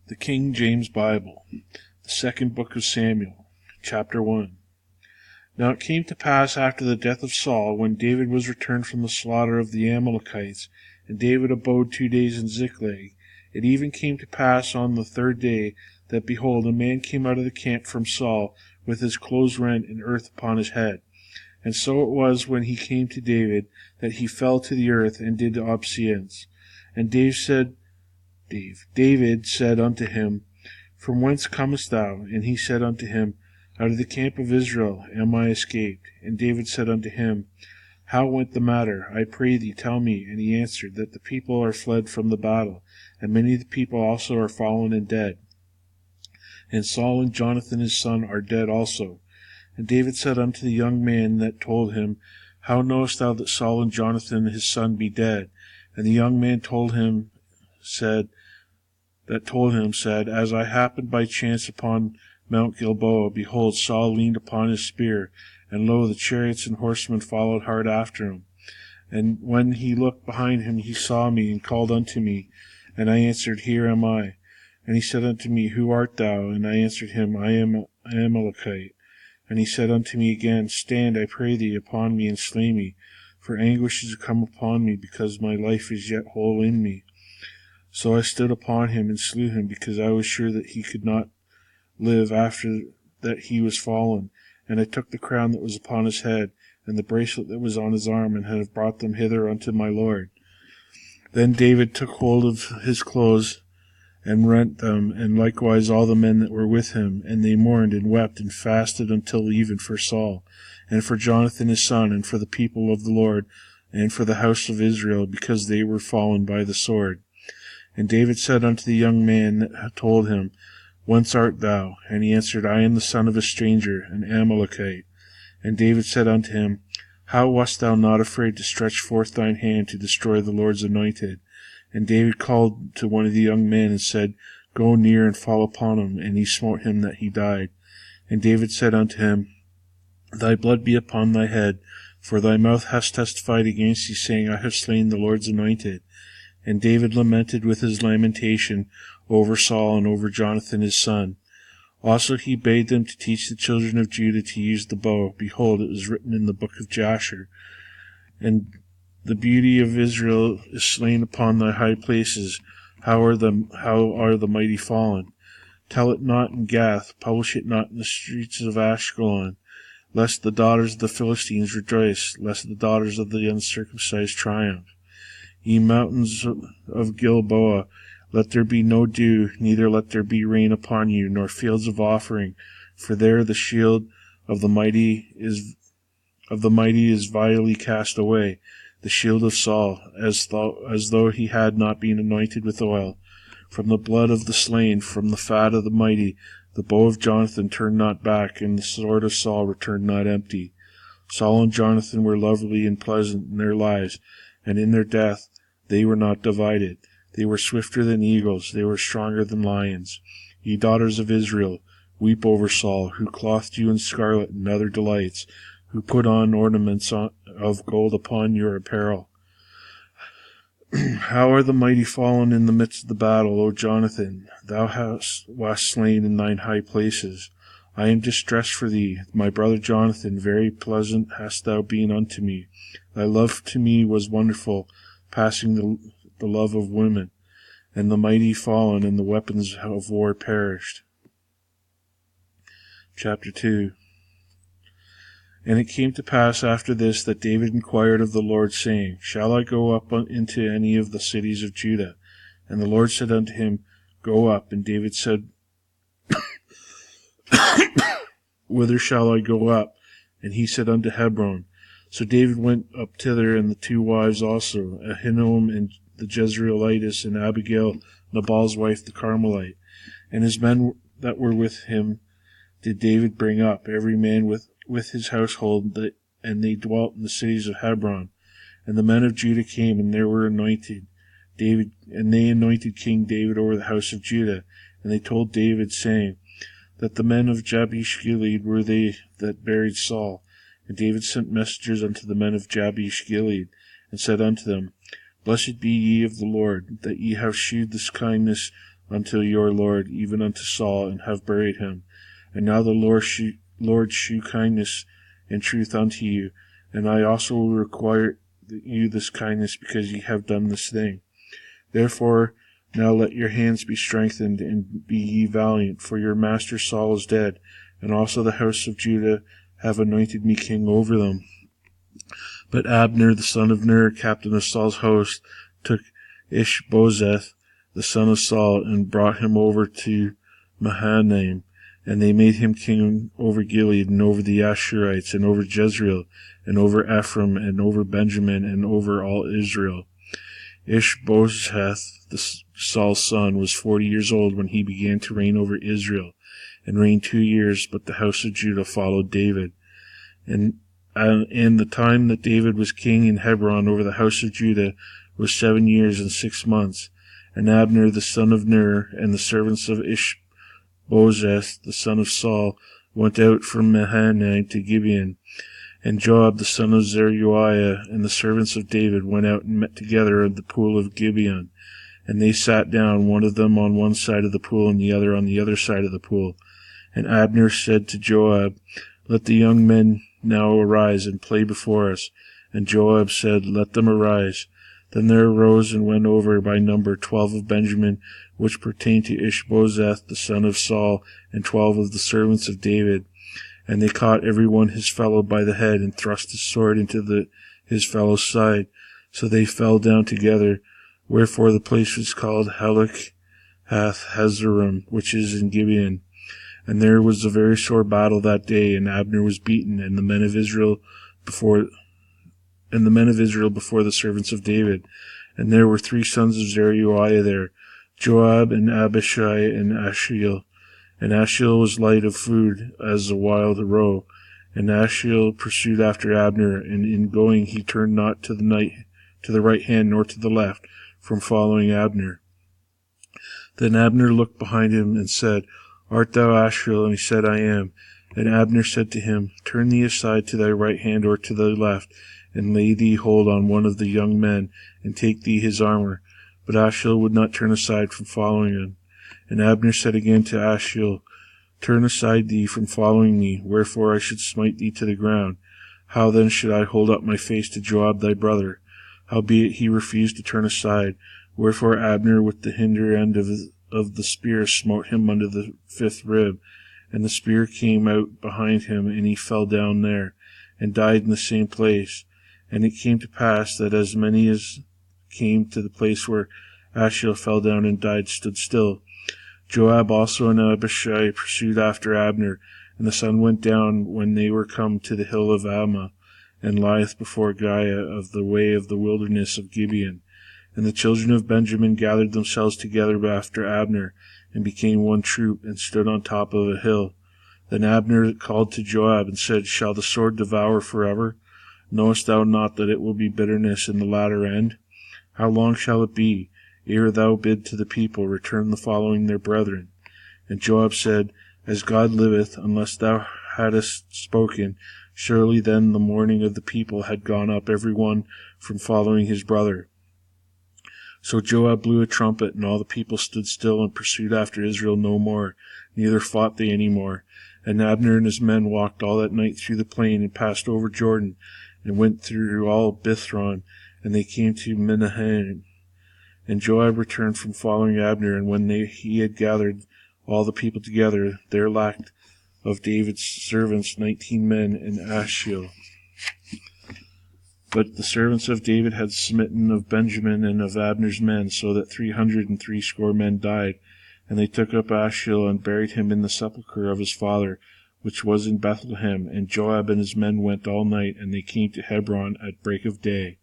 The King James Bible, the second book of Samuel, chapter 1. Now it came to pass after the death of Saul, when David was returned from the slaughter of the Amalekites, and David abode 2 days in Ziklag, it even came to pass on the third day, that, behold, a man came out of the camp from Saul, with his clothes rent and earth upon his head. And so it was, when he came to David, that he fell to the earth, and did obeisance. And David said unto him, From whence comest thou? And he said unto him, Out of the camp of Israel am I escaped. And David said unto him, How went the matter? I pray thee, tell me. And he answered, That the people are fled from the battle, and many of the people also are fallen and dead. And Saul and Jonathan his son are dead also. And David said unto the young man that told him, How knowest thou that Saul and Jonathan his son be dead? And the young man said, As I happened by chance upon Mount Gilboa, behold, Saul leaned upon his spear, and lo, the chariots and horsemen followed hard after him. And when he looked behind him, he saw me, and called unto me. And I answered, Here am I. And he said unto me, Who art thou? And I answered him, I am an Amalekite. And he said unto me again, Stand, I pray thee, upon me, and slay me, for anguish is come upon me, because my life is yet whole in me. So I stood upon him, and slew him, because I was sure that he could not live after that he was fallen. And I took the crown that was upon his head, and the bracelet that was on his arm, and have brought them hither unto my lord. Then David took hold of his clothes, and rent them, and likewise all the men that were with him, and they mourned and wept and fasted until even for Saul, and for Jonathan his son, and for the people of the Lord, and for the house of Israel, because they were fallen by the sword. And David said unto the young man that told him, Whence art thou? And he answered, I am the son of a stranger, an Amalekite. And David said unto him, How wast thou not afraid to stretch forth thine hand to destroy the Lord's anointed? And David called to one of the young men, and said, Go near and fall upon him. And he smote him that he died. And David said unto him, Thy blood be upon thy head, for thy mouth hath testified against thee, saying, I have slain the Lord's anointed. And David lamented with his lamentation over Saul and over Jonathan his son. Also he bade them to teach the children of Judah to use the bow. Behold, it was written in the book of Jasher. And the beauty of Israel is slain upon thy high places. How are the mighty fallen? Tell it not in Gath, publish it not in the streets of Ashkelon, lest the daughters of the Philistines rejoice, lest the daughters of the uncircumcised triumph. Ye mountains of Gilboa, let there be no dew, neither let there be rain upon you, nor fields of offering, for there the shield of the mighty is vilely cast away, the shield of Saul, as though he had not been anointed with oil. From the blood of the slain, from the fat of the mighty, the bow of Jonathan turned not back, and the sword of Saul returned not empty. Saul and Jonathan were lovely and pleasant in their lives, and in their death they were not divided. They were swifter than eagles, they were stronger than lions. Ye daughters of Israel, weep over Saul, who clothed you in scarlet and other delights, who put on ornaments of gold upon your apparel. How are the mighty fallen in the midst of the battle, O Jonathan? Thou wast slain in thine high places. I am distressed for thee, my brother Jonathan. Very pleasant hast thou been unto me. Thy love to me was wonderful, passing the love of women. And the mighty fallen, and the weapons of war perished. Chapter 2. And it came to pass after this, that David inquired of the Lord, saying, Shall I go up into any of the cities of Judah? And the Lord said unto him, Go up. And David said, Whither shall I go up? And he said, Unto Hebron. So David went up thither, and the two wives also, Ahinoam and the Jezreelitess, and Abigail, Nabal's wife, the Carmelite. And his men that were with him did David bring up, every man with his household, and they dwelt in the cities of Hebron. And the men of Judah came, and they anointed King David over the house of Judah. And they told David, saying, That the men of Jabesh Gilead were they that buried Saul. And David sent messengers unto the men of Jabesh Gilead, and said unto them, Blessed be ye of the Lord, that ye have shewed this kindness unto your Lord, even unto Saul, and have buried him. And now the Lord shew kindness and truth unto you, and I also will require you this kindness, because ye have done this thing. Therefore now let your hands be strengthened, and be ye valiant, for your master Saul is dead, and also the house of Judah have anointed me king over them. But Abner the son of Ner, captain of Saul's host, took Ishbosheth the son of Saul, and brought him over to Mahanaim, and they made him king over Gilead, and over the Ashurites, and over Jezreel, and over Ephraim, and over Benjamin, and over all Israel. Ishbosheth, Saul's son, was 40 years old when he began to reign over Israel, and reigned 2 years, but the house of Judah followed David. And the time that David was king in Hebron over the house of Judah was 7 years and 6 months. And Abner the son of Ner, and the servants of Ishbosheth the son of Saul, went out from Mahanaim to Gibeon. And Joab the son of Zeruiah, and the servants of David, went out and met together at the pool of Gibeon. And they sat down, one of them on one side of the pool, and the other on the other side of the pool. And Abner said to Joab, Let the young men now arise and play before us. And Joab said, Let them arise. Then there arose and went over by number 12 of Benjamin, which pertained to Ishbosheth the son of Saul, and 12 of the servants of David. And they caught every one his fellow by the head, and thrust his sword into his fellow's side. So they fell down together. Wherefore the place was called Houleigan, which is in Gibeon. And there was a very sore battle that day, and Abner was beaten, and the men of Israel before the servants of David. And there were 3 sons of Zeruiah there, Joab, and Abishai, and Ashiel. And Ashiel was light of food as a wild roe. And Ashiel pursued after Abner, and in going he turned not to the right hand nor to the left, from following Abner. Then Abner looked behind him, and said, Art thou Ashiel? And he said, I am. And Abner said to him, Turn thee aside to thy right hand or to thy left, and lay thee hold on one of the young men, and take thee his armor. But Ashiel would not turn aside from following him. And Abner said again to Ashiel, Turn aside thee from following me, wherefore I should smite thee to the ground. How then should I hold up my face to Joab thy brother? Howbeit he refused to turn aside. Wherefore Abner with the hinder end of the spear smote him under the 5th rib, and the spear came out behind him, and he fell down there, and died in the same place. And it came to pass that as many as came to the place where Ashiel fell down and died stood still. Joab also and Abishai pursued after Abner, and the sun went down when they were come to the hill of Ammah, and lieth before Giah of the way of the wilderness of Gibeon. And the children of Benjamin gathered themselves together after Abner, and became one troop, and stood on top of a hill. Then Abner called to Joab, and said, Shall the sword devour forever? Knowest thou not that it will be bitterness in the latter end? How long shall it be, ere thou bid to the people, Return the following their brethren? And Joab said, As God liveth, unless thou hadst spoken, surely then the mourning of the people had gone up every one from following his brother. So Joab blew a trumpet, and all the people stood still, and pursued after Israel no more, neither fought they any more. And Abner and his men walked all that night through the plain, and passed over Jordan, and went through all Bithron, and they came to Mahanaim. And Joab returned from following Abner, and when he had gathered all the people together, there lacked of David's servants 19 men in Ashiel. But the servants of David had smitten of Benjamin and of Abner's men, so that 360 men died. And they took up Ashiel, and buried him in the sepulchre of his father, which was in Bethlehem. And Joab and his men went all night, and they came to Hebron at break of day.